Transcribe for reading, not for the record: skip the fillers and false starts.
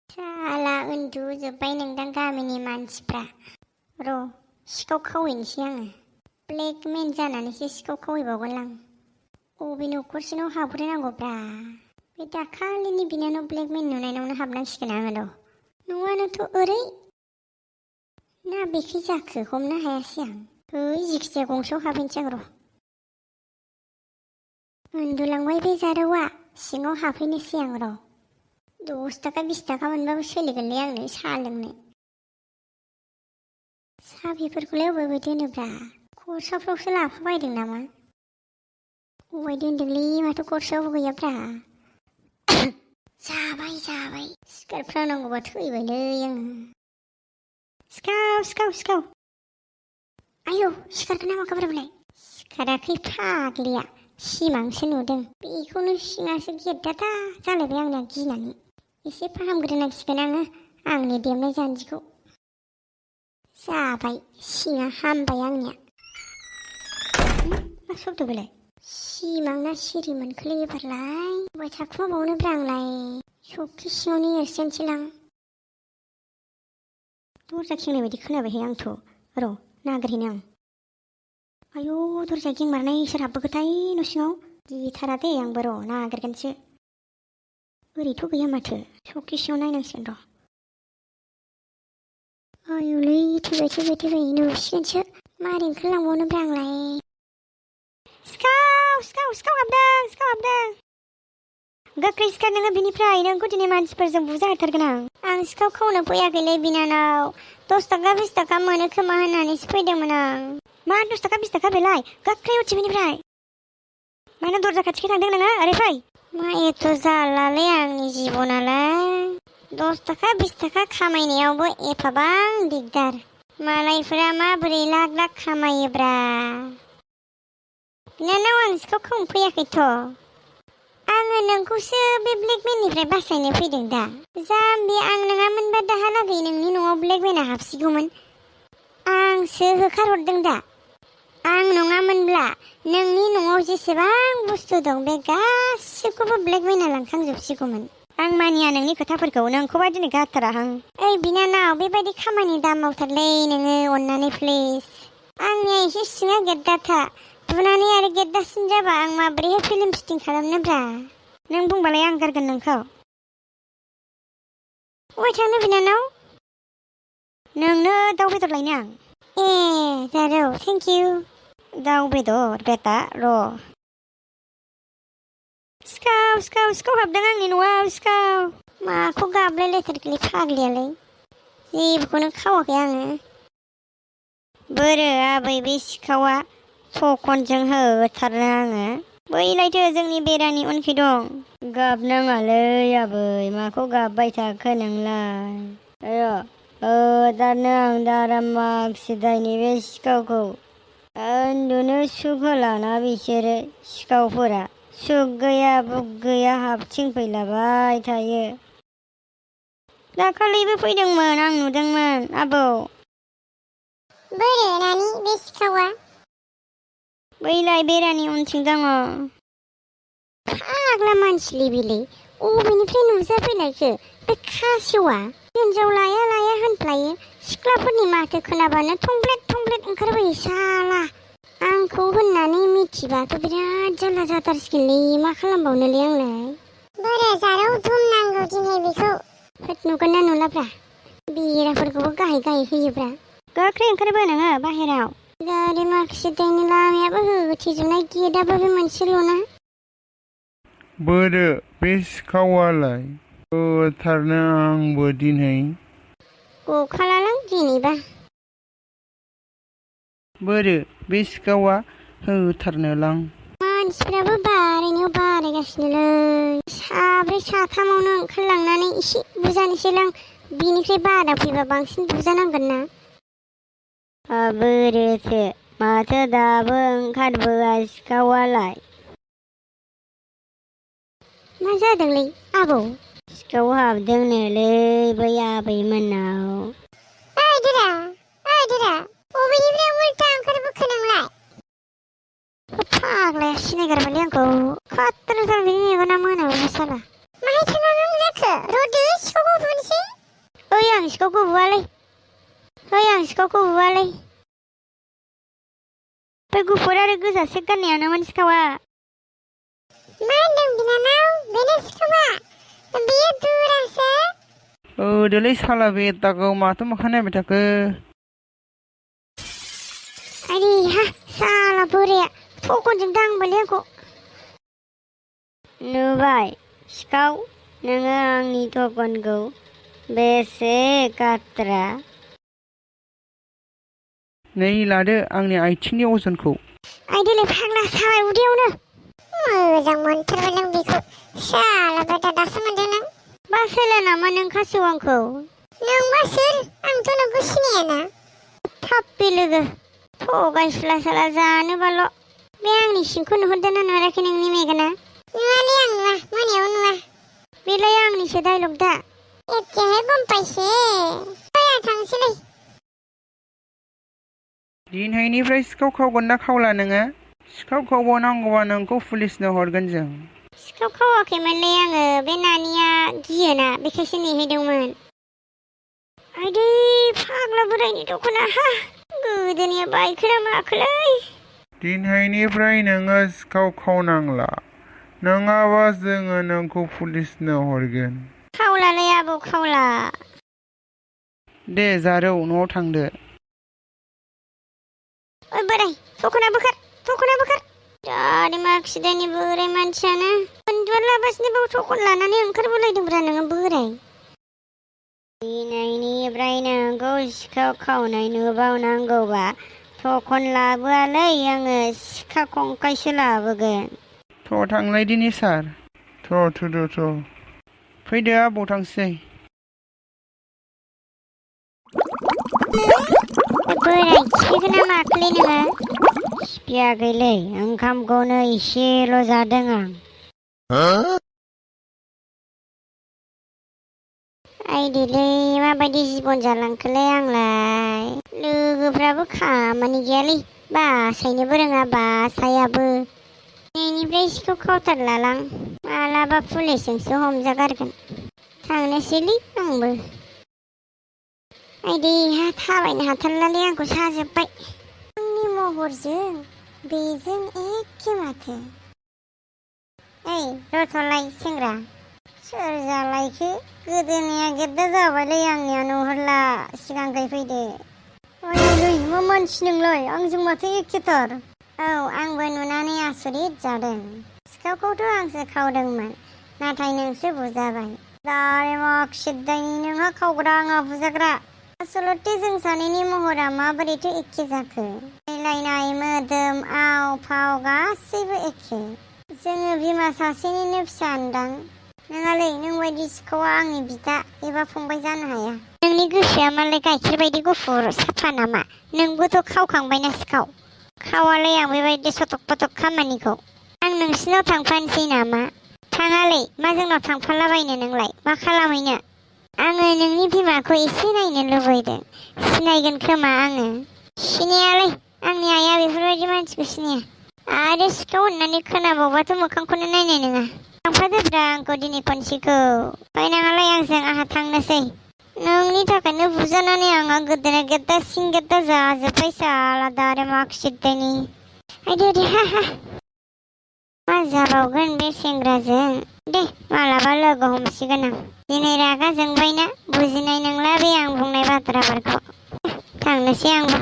साला उन्दुजोब्बाय नोंदां गामिनि मानसिफ्रा। र' सिखाव खावहैनोसै आङो। ब्लेकमेन जानानैसो सिखाव खावहैबावगोन आं। अबे न'खरसेनाव हाबग्रोनांगौब्रा। बे दाखालिनि बिनानाव ब्लेकमेन नुनायनावनो हाबनांसिगोन आङो र'। न'आनोथ' ओरै ना बेखै जाखो हमनो हायासै आं। जिखिजाया गंसेयाव हाबहैनोसै आं र'। उन्दुलांबाय बे जारौआ, सिङाव हाबहैनोसै आं र'। 10 थाखा 20 थाखा मोनबाबो सोलिगोनलै आंनो साहा लोंनो। साबिफोरखौलाय अबे दोनोब्रा? खरसाफ्रावसो लाफाबायदों नामा? अबाय दोनदोंलै माथो खरसायावबो गैयाब्रा। जाबाय सिखारफ्रा नांगौबा थैबायलै आङो। सिखाव आयौ सिखारखोना माखोब्रा बेलाय? सिखाराखै फाग्लिया, सिमांसो नुदों। बेखौनो सिङासो गेद्दादा जालायबाय आंना गिनानै। एसे फाहामग्रोनांसिगोन आङो आंनि देमनाय जानजिखौ। जाबाय सिङा हामबाय आंनिया। मा शब्द बेलाय? सिमांना सिरि मोनखोलै एबारलाय। अबाय थाखुमाबावनोब्रा आंलाय। सखि सिङावनो एरसोनसैलां। दरजा खेंनाय बायदि खोनाबायहाय आंथ'। र' नागिरहैनो आं। आयौ दरजा गेंमारनाय सोर हाबबोगोनथाय न' सिङाव? गिथारा दे आंबो र' नागिरगोनसो। ओरैथ' गैया माथो। सखि सिङाव नायनांसिगोन र'। आयुलै थैबाय नुसिगोनसो। मारै ओंखारलांबावनोब्रा आंलाय। सिखाव हाबदों। गोख्रै सिखार नोङो बिनिफ्राय, नोंखौ दिनै मानसिफोरजों बुजाहैथारगोन आं सिखाव खावनो फैयाखैलै बिनानाव। 10 थाखा 20 थाखा मोनो खोमा होननानैसो फैदोंमोन आं। मा 10 थाखा 20 थाखा बेलाय? गोख्रै उथि बिनिफ्राय। मानो दरजा खाथिखै थांदों नोङो? ओरै फै। मा एथ' जालालै आंनि जिबनालाय। 10 थाखा 20 थाखा खामायनायावबो एफाबां दिगदार। मालायफोरा माबोरै लाख लाख खामायोब्रा। बिनानाव आं सिखाव खावनो फैयाखैथ'। आङो नोंखौसो बे ब्लेकमेननिफ्राय बासायनो फैदों दा। जाम्बि आं नङामोनबा दाहालागै नोंनि न'आव ब्लेकमेना हाबसिगौमोन। आंसो होखारहरदों दा। आं नङामोनब्ला नोंनि न'आव जेसेबां बुस्थु दं बे गासिबखौबो ब्लेकमेना लांखांजोबसिगौमोन। आं मानिया नोंनि खोथाफोरखौ, नोंखौबा दिनै गारथाराहां। ओइ बिनानाव बेबायदि खामानि दा मावथारलै नोङो अननानै प्लिज। आंनिया एसे सिङा गेद्दाथा। बुनानै आरो गेद्दासिन जाबा आं माबोरैहाय फिल्म शुटिं खालामनोब्रा। नों बुंबालाय आं गारगोन नोंखौ। अबाय थांनो बिनानाव? नोंनो दाउ बेदर लायनो आं। ए जारौ थेंक इउ। दाउ बेदर बेटा र'। सिखाव हाबदों आंनि न'आव सिखाव। माखौ गाबलायलायथारखोलै फाग्लियालाय। जेबोखौनो खावाखै आङो। बोरो आबै बे सिखावा थखनजों होथारनो आङो। बैलायथो जोंनि बेरानि उनखै दं। गाबनाङालै आबै, माखौ गाबबाय थाखो नोंलाय? होथारनो आं दारामा सिदायनि बे सिखावखौ। उन्दुनो सुख होलाना बिसोरो सिखावफोरा। सुख गैया बुख गैया हाबथिंफैलाबाय थायो। दाखालिबो फैदोंमोन आं नुदोंमोन आबौ। बोरो नानि बे सिखावा? बैलाय बेरानि उनथिं दङ। फाग्ला मानसिलै बेलाय। अबेनिफ्राय नुजाफैलायखो बे खासेवा? हिनजाव लाया होनफ्लायो। सिख्लाफोरनि माथो खोनाबानो थंब्लेट ओंखारबोयो साला। आंखौ होननानै मिथिबाथ' बिराद जारला जाथारसिगोनलै। मा खालामबावनोलै आंलाय? बोरो जारौ दुमनांगौ दिनै बेखौ। होद नुगोन ना नुलाब्रा। बेराफोरखौबो गाहाय होयोब्रा। गोख्रै ओंखारबो नोङो बाहेराव। गारि माखासेदायनि लामायाबो होथेजोबनाय, गेटआबो बे मोनसेल'ना। बोरो बे सिखावालाय? होथारनो आंबो दिनै। गखालालां दिनैबा। बोरो बे सिखावा होथारनोलां। मानसिफ्राबो बारायनायाव बारायगासिनोलै। साब्रै साथामावनो ओंखारलांनानै एसे बुजानोसैलां। बिनिफ्राय बारा फैबा बांसिन बुजानांगोन ना। बोरोथो माथो दाबो ओंखारबोआ सिखावालाय? मा जादोंलै आबौ? सिखाव हाबदोंनोलै बै आबैमोननाव। ओइ देरा अबेनिफ्राय उल्था ओंखारबोखो नोंलाय? फाग्लाया सिनायगारबायलै आंखौ। खाथ्राथार बिनि मेगना मोनाबाबो साला। माहाय थांनांगौ जाखो? र'दो सिखावखौ होबोनोसै। आं सिखावखौ बुवालै आं सिखावखौ बुवालै बे गुफुर आरो गोजा सेट गाननायानोमोन सिखावा मा होनदों बिनानाव बेनो सिखावा बेयो दुरासो दोलै साला बेटाखौ माथो मोखां नायबाय थाखो आरे हा साला बोराया थखनजों दांबायलै आंखौ नुबाय सिखाव नोङो आंनि थखनखौ बेसे गाद्रा नै लादो आंनि आथिंनि अजनखौ आइदोलै फाग्ला साबाय उदैयावनो मोजां मोनथारबाय नों बेखौ साला बेटा दासो मोनदों नों बासोला नामा नों खासेव आंखौ नोंबा सोर आंथ' नोंखौ सिनायाना थाप्पि लोगो थगायसुला साला जानोबाल' बे आंनि सिंखौ नुहुरदोंना नुवाखै नोंनि मेगना नुवालै आं नुवा मोनायाव नुवा बेलाय आंनिसो डाइलग दा एखेहाय गमपायसो फैया थांसैलै दिनैनिफ्राय सिखाव खावगोन ना खावला नोङो सिखाव खावबावनांगौबा नोंखौ पुलिसनो हरगोन जों सिखाव खावाखैमोनलै आङो बे नानिया गियोना बेखायसो नेहैदोंमोन आइदै फाग्ला बोरायनि दख'ना हा गोदोनिया बायखोना माखोलै दिनैनिफ्राय नोङो सिखाव खावनांला नङाबा जोङो नोंखौ पुलिसनो हरगोन खावलालै आबौ खावला दे जारौ न'आव थांदो ओइ बोराय दख'ना बोखार दानि माखिदानि बोराय मानसियानो उन्दुलाबासिनो बाव थखन लानानै ओंखारबोलायदोंब्रा नोङो बोराय दिनैनिफ्राय नोंखौ सिखाव खावनाय नुबावनांगौबा थखन लाबोआलै आङो सिखा खंखायसो लाबोगोन थ' थांलायदिनि सार थ' फैदो आबौ थांसै बोराय खिगोन ना माखोलै नोङो खिफियाखैलै ओंखामखौनो एसेल' जादों आं आइदैलै माबायदि जिबन जालांखोलै आंलाय लोगोफ्राबो खामानि गैयालै बासायनोबो रोङा बासायाबो दिनैनिफ्राय सिखाव खावथारलालां मालाबा पुलिसजोंसो हमजागारगोन थांनोसैलै आंबो आइदै हा थाबायनो हाथारलालै आंखौ साजोब्बाय आंनि महरजों बेजों एखे माथो ओइ रथ'लाय सेंग्रा सोर जालायखो गोदोनिया गेद्दा जाबायलै आंनिया नुहुरला सिगांखै फैदो आयलै मा मानसि नोंलाय आंजों माथो एखेथार औ आंबो नुनानै आसरित जादों सिखावखौथ' आंसो खावदोंमोन नाथाय नोंसो बुजाबाय दारे माखिदायनि नोंहा खावग्रा आंहा बुजाग्रा आसलथे जों सानैनि महरा माबोरैथो एखे जाखो रायलायनाय मोदोम आव फाव गासैबो एखे जोङो बिमा सासेनिनो फिसा होनदां नङालै नों बायदि सिखावा आंनि बिदा एबा फंबाय जानो हाया नोंनि गोसोआ मालाय गाइखेर बायदि गुफुर साफा नामा नोंबोथ' खावखांबायना सिखाव खावालै आं बेबायदि सटक पटक खामानिखौ आं नोंसिनाव थांफानोसै नामा थाङालै मा जोंनाव थांफालाबायनो नोंलाय मा खालामहैनो आङो नोंनि बिमाखौ एसे नायनो लुबैदों सिनायगोन खोमा आङो सिनायालै आंनि आइया बेफोरबायदि मानसिखौ सिनाया आरो सिखाव होननानै खोनाबावबाथ' मोखांखौनो नायनाय नङा थांफादोब्रा आंखौ दिनै खनसेखौ बायनाङालाय आंजों आंहा थांनोसै नोंनि थाखायनो बुजानानै आंहा गोदोना गेद्दा सिं गेद्दा जाजोब्बाय साला दारे माखिदायनि आइदे हा मा जाबावगोन बे सेंग्राजों दे मालाबा लोगो हमसिगोन आं दिनै रागा जोंबायना बुजिनाय नंला बे आं बुंनाय बाथ्राफोरखौ थांनोसै आंबो